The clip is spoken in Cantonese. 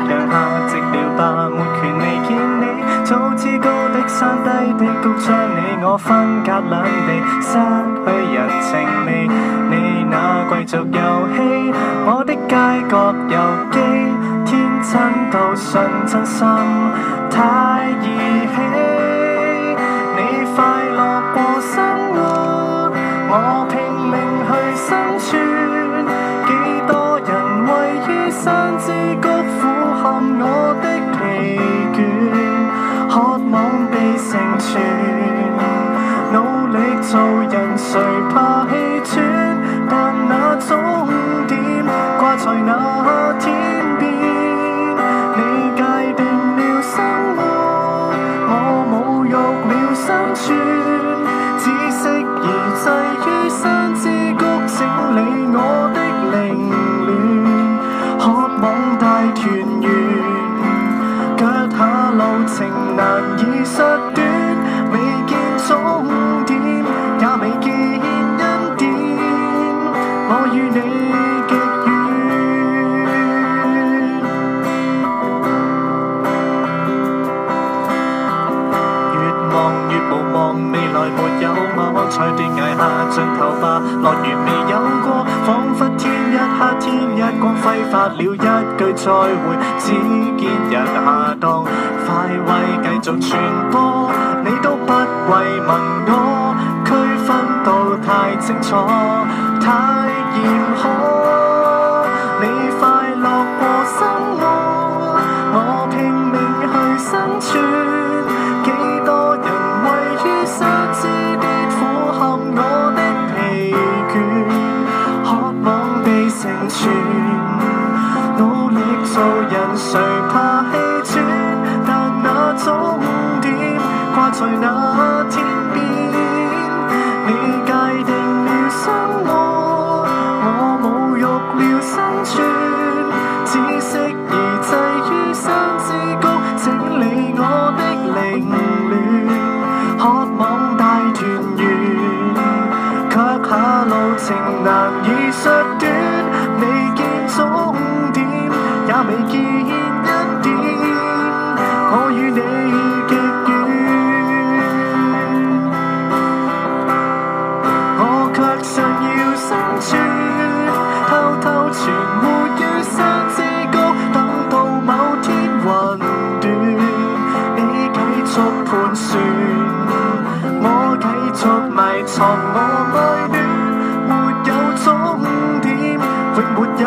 讓下寂了吧，沒權利見你。早知高的山低的谷將你我分隔兩地，失去人情味。你那貴族遊戲，我的街角遊記，天真到信真心太兒戲。你快樂過生活，我拼命去生存。幾多人位於山之谷，俯瞰我的疲倦，渴望被成全。努力做人，誰怕氣喘？但那終點掛在那天邊。你界定了生活，我侮辱了生存，只適宜滯於山之谷，整理我的凌亂，渴望大團圓。腳下路程難以縮短，未見終點，也未見恩典，我與你極遠。越望越無望，未來沒有望，才斷崖下盡頭吧，樂園未有過，彷彿天一黑天一光，揮發了一句再會，只見人下當，快慰繼續傳播，你都不慰問我，區分到太清楚，太嚴苛。你快樂過生活，我拼命去生存，幾多人位於山之巔，俯瞰我的疲倦，渴望被成全。努力做人，誰怕氣喘？但那終點掛在那天邊。你界定了生活，我侮辱了生存，只適宜滯於山之谷，整理我的凌亂，渴望大團圓，卻下路程難以縮短，未見終點，也未見恩典，我與你極遠。我卻想要生存，偷偷存活於山之谷，等到某天雲斷，你繼續盤旋，我繼續埋藏我愛戀，沒有終點，永沒有